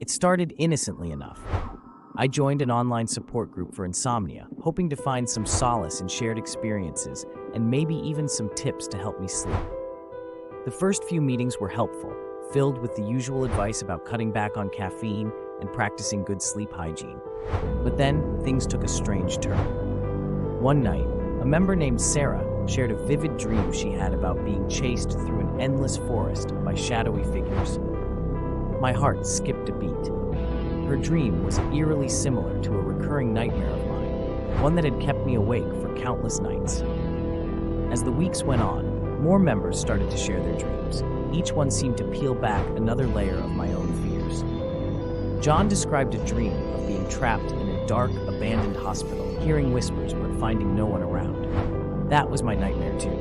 It started innocently enough. I joined an online support group for insomnia, hoping to find some solace in shared experiences and maybe even some tips to help me sleep. The first few meetings were helpful, filled with the usual advice about cutting back on caffeine and practicing good sleep hygiene. But then, things took a strange turn. One night, a member named Sarah shared a vivid dream she had about being chased through an endless forest by shadowy figures. My heart skipped a beat. Her dream was eerily similar to a recurring nightmare of mine, one that had kept me awake for countless nights. As the weeks went on, more members started to share their dreams. Each one seemed to peel back another layer of my own fears. John described a dream of being trapped in a dark, abandoned hospital, hearing whispers but finding no one around. That was my nightmare too.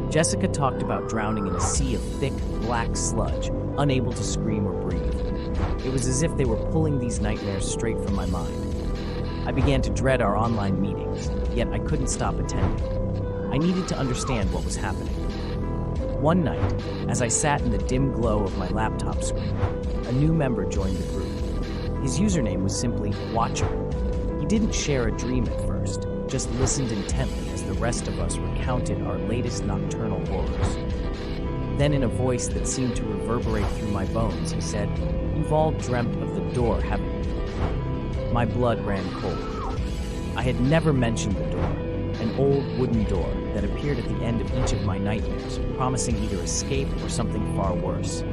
Jessica talked about drowning in a sea of thick, black sludge, unable to scream or breathe. It was as if they were pulling these nightmares straight from my mind. I began to dread our online meetings, yet I couldn't stop attending. I needed to understand what was happening. One night, as I sat in the dim glow of my laptop screen, a new member joined the group. His username was simply Watcher. He didn't share a dream at first, just listened intently as the rest of us recounted our latest nocturnal horrors. Then in a voice that seemed to reverberate through my bones, he said, "You've all dreamt of the door, haven't you?" My blood ran cold. I had never mentioned the door, an old wooden door that appeared at the end of each of my nightmares, promising either escape or something far worse.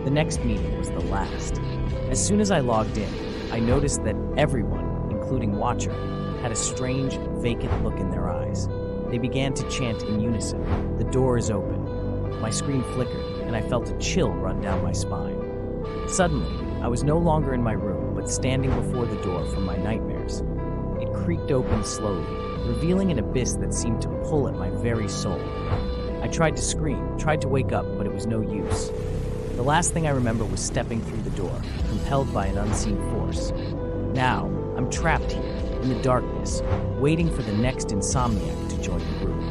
The next meeting was the last. As soon as I logged in, I noticed that everyone, including Watcher, had a strange, vacant look in their eyes. They began to chant in unison, "The door is open." My screen flickered, and I felt a chill run down my spine. Suddenly, I was no longer in my room, but standing before the door from my nightmares. It creaked open slowly, revealing an abyss that seemed to pull at my very soul. I tried to scream, tried to wake up, but it was no use. The last thing I remember was stepping through the door, compelled by an unseen force. Now, I'm trapped here, in the darkness, waiting for the next insomniac to join the group.